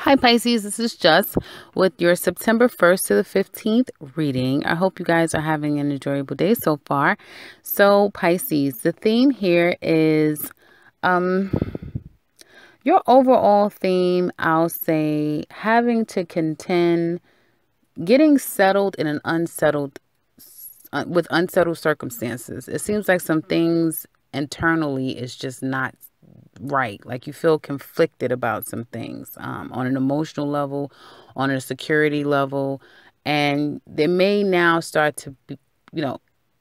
Hi Pisces, this is Just with your September 1st to the 15th reading. I hope you guys are having an enjoyable day so far. So Pisces, the theme here is um your overall theme, I'll say, having to contend, getting settled in an unsettled with unsettled circumstances. It seems like some things internally is just not right. Like you feel conflicted about some things on an emotional level, on a security level, and they may now start to be, you know,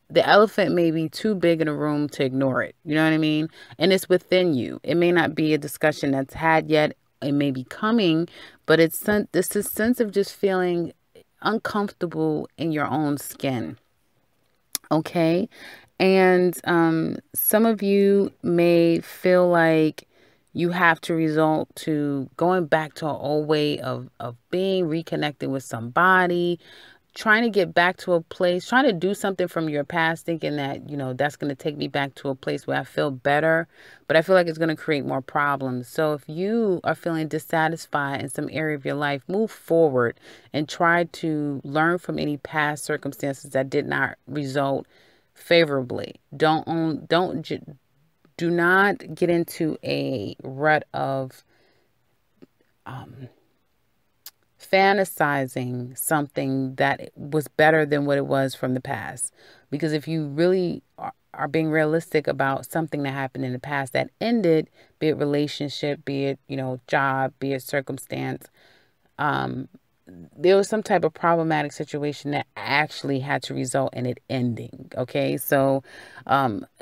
the elephant may be too big in a room to ignore it. You know what I mean? And it's within you. It may not be a discussion that's had yet. It may be coming, but this is sense of just feeling uncomfortable in your own skin. Okay. And some of you may feel like you have to resort to going back to an old way of being, reconnecting with somebody, trying to get back to a place, trying to do something from your past, thinking that, that's going to take me back to a place where I feel better. But I feel like it's going to create more problems. So if you are feeling dissatisfied in some area of your life, move forward and try to learn from any past circumstances that did not result favorably. Do not get into a rut of fantasizing something that was better than what it was from the past. Because if you really are being realistic about something that happened in the past that ended, be it relationship, be it, job, be it circumstance, there was some type of problematic situation that actually had to result in it ending. Okay. So,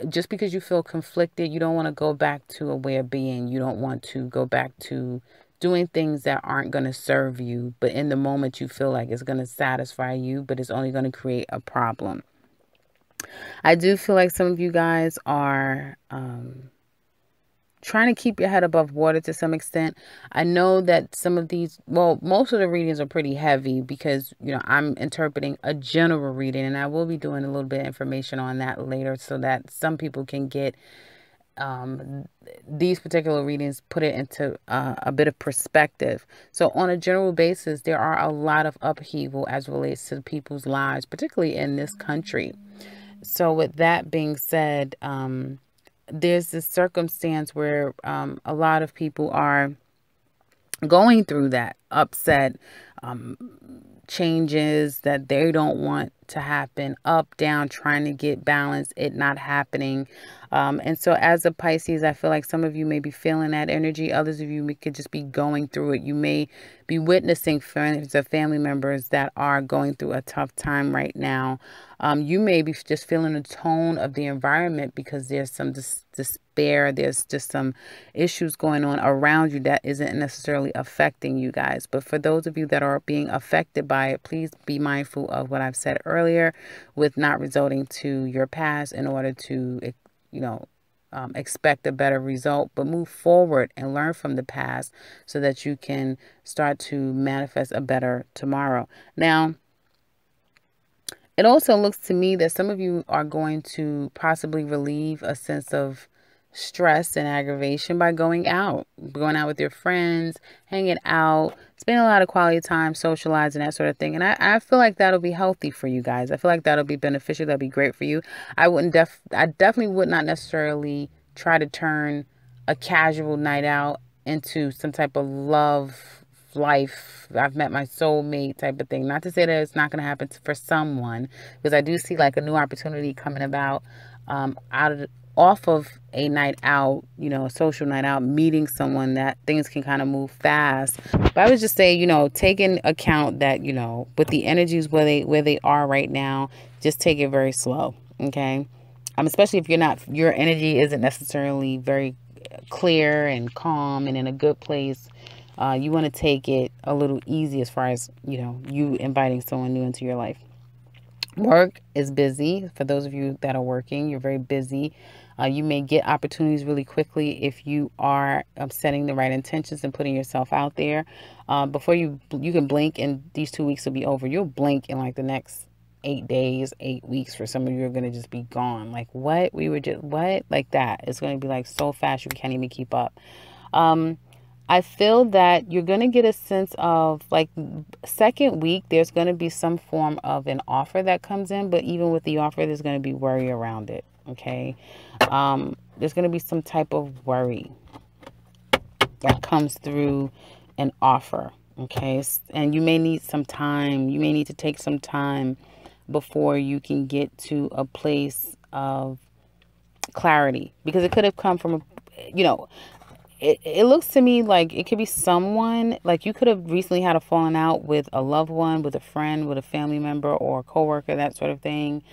just because you feel conflicted, you don't want to go back to a way of being. You don't want to go back to doing things that aren't going to serve you. But in the moment, you feel like it's going to satisfy you, but it's only going to create a problem. I do feel like some of you guys are, trying to keep your head above water to some extent. I know that most of the readings are pretty heavy because, I'm interpreting a general reading, and I will be doing a little bit of information on that later so that some people can get these particular readings, put it into a bit of perspective. So on a general basis, there are a lot of upheaval as relates to people's lives, particularly in this country. So with that being said, there's this circumstance where a lot of people are going through that upset, um, changes that they don't want to happen, up, down, trying to get balance, it not happening. And so as a Pisces, I feel like some of you may be feeling that energy. Others of you could just be going through it. You may be witnessing friends or family members that are going through a tough time right now. You may be just feeling the tone of the environment because there's some despair. There's just some issues going on around you that isn't necessarily affecting you guys. But for those of you that are being affected by it, please be mindful of what I've said earlier with not resulting to your past in order to, expect a better result, but move forward and learn from the past so that you can start to manifest a better tomorrow. Now, it also looks to me that some of you are going to possibly relieve a sense of stress and aggravation by going out with your friends, hanging out, spending a lot of quality time, socializing, that sort of thing. And I feel like that'll be healthy for you guys. I feel like that'll be beneficial. That'll be great for you. I definitely would not necessarily try to turn a casual night out into some type of love life. I've met my soulmate type of thing. Not to say that it's not going to happen for someone, because I do see like a new opportunity coming about, off of a night out, a social night out, meeting someone that things can kind of move fast. But I would just say, take in account that, with the energies where they are right now, just take it very slow. Okay. Especially if your energy isn't necessarily very clear and calm and in a good place. You want to take it a little easy as far as, you inviting someone new into your life. Work is busy. For those of you that are working, you're very busy. You may get opportunities really quickly if you are setting the right intentions and putting yourself out there. Before you can blink and these 2 weeks will be over. You'll blink in like the next 8 days, 8 weeks. For some of you are going to just be gone. Like what? Like that. It's going to be like so fast you can't even keep up. I feel that you're going to get a sense of like second week, there's going to be some form of an offer that comes in, but even with the offer, there's going to be worry around it. Okay. There's going to be some type of worry that comes through an offer. Okay. And you may need some time. You may need to take some time before you can get to a place of clarity, because it could have come from, you know, it looks to me like it could be someone, like you could have recently had a falling out with a loved one, with a friend, with a family member or a coworker, that sort of thing.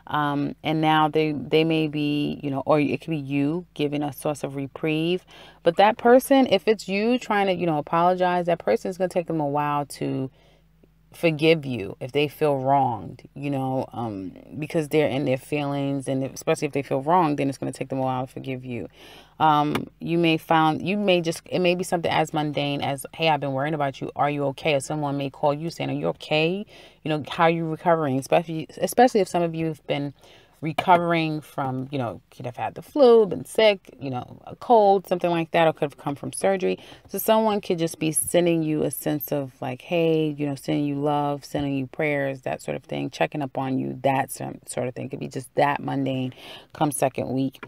And now they may be, you know, or it could be you giving a source of reprieve. But that person, if it's you trying to, you know, apologize, that person is going to take them a while to forgive you if they feel wronged, you know, because they're in their feelings, and especially if they feel wronged, then it's going to take them a while to forgive you. You may just, it may be something as mundane as, hey, I've been worrying about you. Are you okay? Or someone may call you saying, are you okay? You know, how are you recovering? Especially if some of you have been recovering from, you know, could have had the flu, been sick, you know, a cold, something like that, or could have come from surgery. So someone could just be sending you a sense of like, hey, you know, sending you love, sending you prayers, that sort of thing, checking up on you, that sort of thing. It could be just that mundane come second week.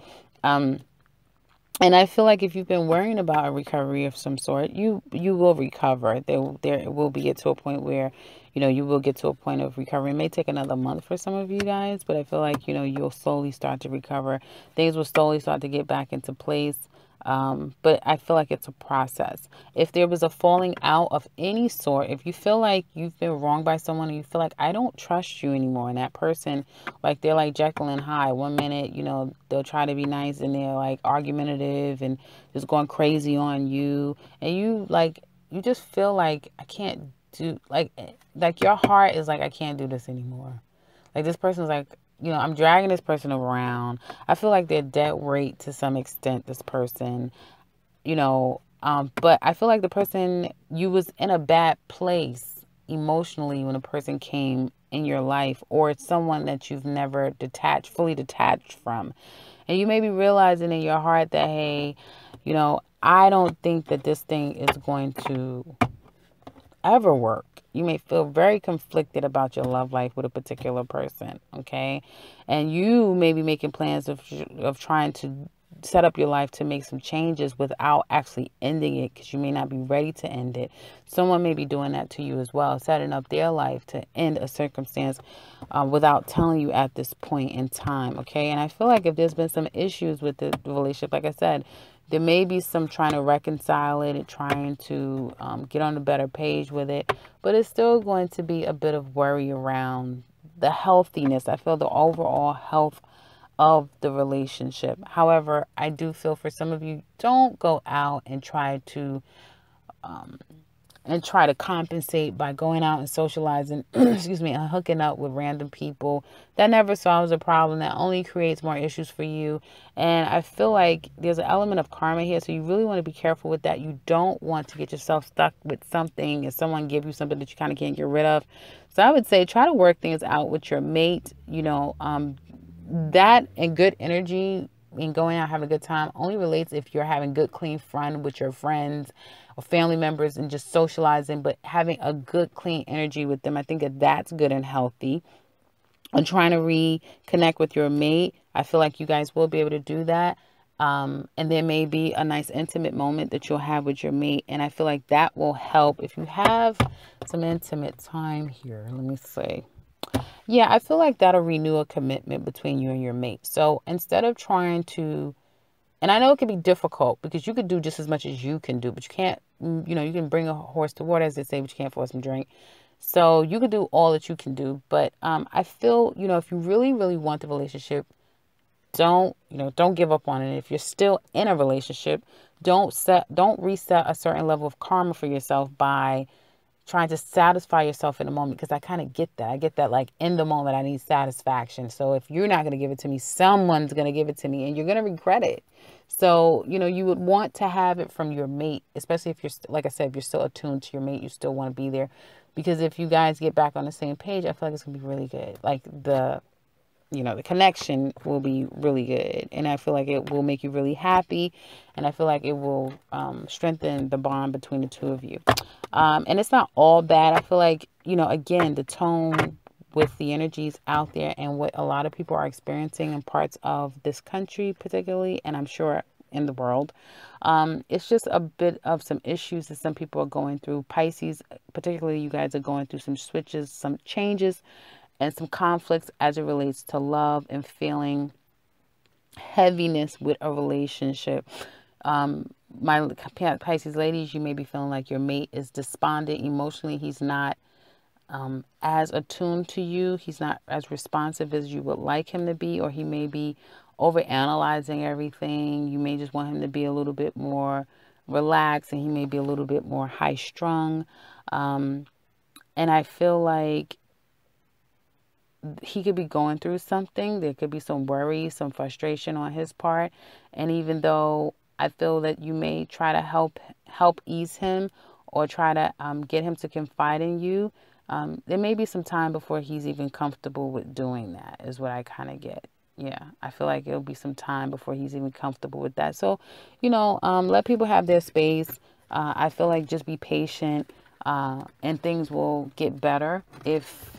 And I feel like if you've been worrying about a recovery of some sort, you will recover. There will be get to a point where, you know, you will get to a point of recovery. It may take another month for some of you guys, but I feel like, you know, you'll slowly start to recover. Things will slowly start to get back into place. But I feel like it's a process. If there was a falling out of any sort, if you feel like you've been wronged by someone and you feel like, I don't trust you anymore, and that person, like, they're like Jekyll and Hyde. One minute, you know, they'll try to be nice and they're like argumentative and just going crazy on you, and you just feel like, I can't do, like your heart is like, I can't do this anymore. Like, this person's like, you know, I'm dragging this person around. I feel like they're dead weight to some extent, this person, you know, but I feel like the person, you was in a bad place emotionally when a person came in your life, or it's someone that you've never fully detached from. And you may be realizing in your heart that, hey, you know, I don't think that this thing is going to ever work. You may feel very conflicted about your love life with a particular person, okay? And you may be making plans of trying to set up your life to make some changes without actually ending it, because you may not be ready to end it. Someone may be doing that to you as well, setting up their life to end a circumstance without telling you at this point in time, okay? And I feel like if there's been some issues with the relationship, like I said, there may be some trying to reconcile it and trying to get on a better page with it, but it's still going to be a bit of worry around the healthiness. I feel the overall health of the relationship. However, I do feel for some of you, don't go out and try to compensate by going out and socializing, excuse me, and hooking up with random people. That never solves a problem. That only creates more issues for you. And I feel like there's an element of karma here. So you really want to be careful with that. You don't want to get yourself stuck with something and someone give you something that you kind of can't get rid of. So I would say try to work things out with your mate. You know, that and good energy and going out having a good time only relates if you're having good, clean fun with your friends or family members and just socializing, but having a good, clean energy with them. I think that's good and healthy. And trying to reconnect with your mate, I feel like you guys will be able to do that. And there may be a nice intimate moment that you'll have with your mate. And I feel like that will help if you have some intimate time here. Let me see. Yeah, I feel like that'll renew a commitment between you and your mate. So instead of trying to, and I know it can be difficult because you could do just as much as you can do, but you can't, you know, you can bring a horse to water, as they say, but you can't force him to drink. So you could do all that you can do. But I feel, you know, if you really, really want the relationship, don't give up on it. If you're still in a relationship, don't reset a certain level of karma for yourself by trying to satisfy yourself in the moment, because I kind of get that. I get that, like, in the moment I need satisfaction. So if you're not going to give it to me, someone's going to give it to me and you're going to regret it. So, you know, you would want to have it from your mate, especially if you're, like I said, if you're still attuned to your mate, you still want to be there. Because if you guys get back on the same page, I feel like it's going to be really good. Like the connection will be really good. And I feel like it will make you really happy. And I feel like it will strengthen the bond between the two of you. And it's not all bad. I feel like, again, the tone with the energies out there and what a lot of people are experiencing in parts of this country, particularly, and I'm sure in the world. It's just a bit of some issues that some people are going through. Pisces, particularly, you guys are going through some switches, some changes, and some conflicts as it relates to love and feeling heaviness with a relationship. My Pisces ladies, you may be feeling like your mate is despondent emotionally. He's not as attuned to you. He's not as responsive as you would like him to be, or he may be over analyzing everything. You may just want him to be a little bit more relaxed, and he may be a little bit more high strung. And I feel like he could be going through something. There could be some worry, some frustration on his part. And even though I feel that you may try to help ease him or try to get him to confide in you, there may be some time before he's even comfortable with doing that, is what I kind of get. Yeah, I feel like it'll be some time before he's even comfortable with that. So, let people have their space. I feel like just be patient, and things will get better if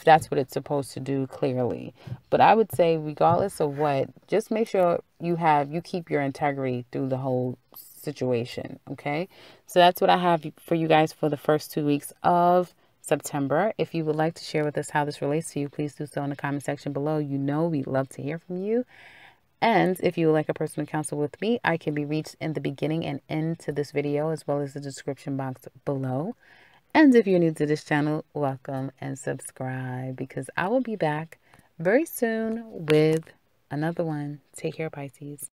that's what it's supposed to do, clearly. But I would say, regardless of what, just make sure you keep your integrity through the whole situation. Okay, so that's what I have for you guys for the first 2 weeks of September. If you would like to share with us how this relates to you, please do so in the comment section below. We'd love to hear from you. And if you would like a personal counsel with me, I can be reached in the beginning and end to this video, as well as the description box below. And if you're new to this channel, welcome and subscribe, because I will be back very soon with another one. Take care, Pisces.